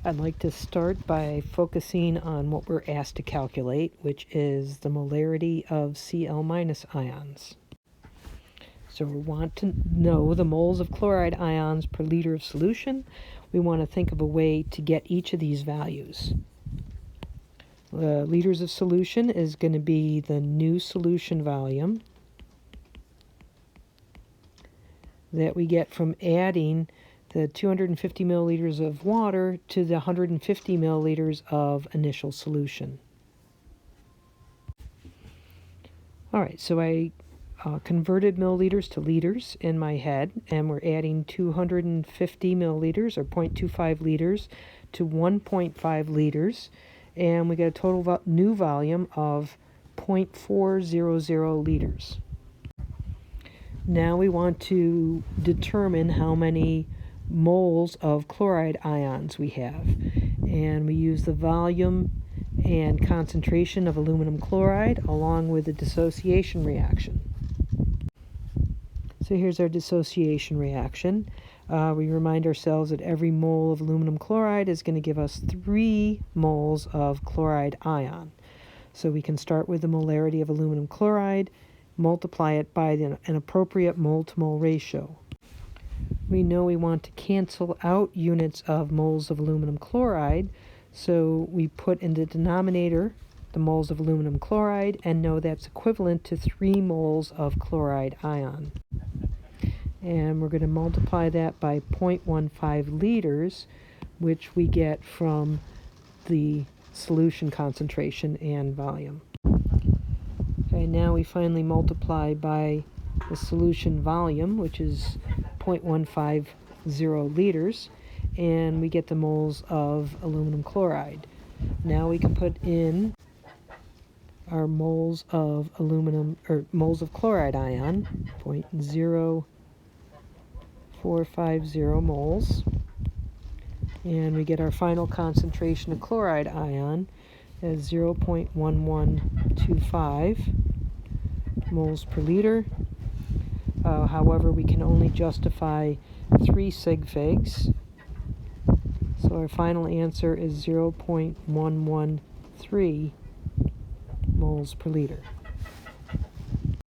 I'd like to start by focusing on what we're asked to calculate, which is the molarity of Cl- ions. So we want to know the moles of chloride ions per liter of solution. We want to think of a way to get each of these values. Liters of solution is going to be the new solution volume that we get from adding the 250 milliliters of water to the 150 milliliters of initial solution. All right, so I converted milliliters to liters in my head, and we're adding 250 milliliters, or 0.25 liters, to 1.5 liters, and we get a total new volume of 0.400 liters. Now we want to determine how many moles of chloride ions we have, and we use the volume and concentration of aluminum chloride along with the dissociation reaction. So here's our dissociation reaction. We remind ourselves that every mole of aluminum chloride is going to give us 3 moles of chloride ion. So we can start with the molarity of aluminum chloride, multiply it by an appropriate mole-to-mole ratio. We know we want to cancel out units of moles of aluminum chloride, so we put in the denominator the moles of aluminum chloride and know that's equivalent to 3 moles of chloride ion. And we're going to multiply that by 0.15 liters, which we get from the solution concentration and volume. Okay, now we finally multiply by the solution volume, which is 0.150 liters, and we get the moles of aluminum chloride. Now we can put in our moles of moles of chloride ion, 0.0450 moles, and we get our final concentration of chloride ion as 0.1125 moles per liter. However, we can only justify 3 sig figs, so our final answer is 0.113 moles per liter.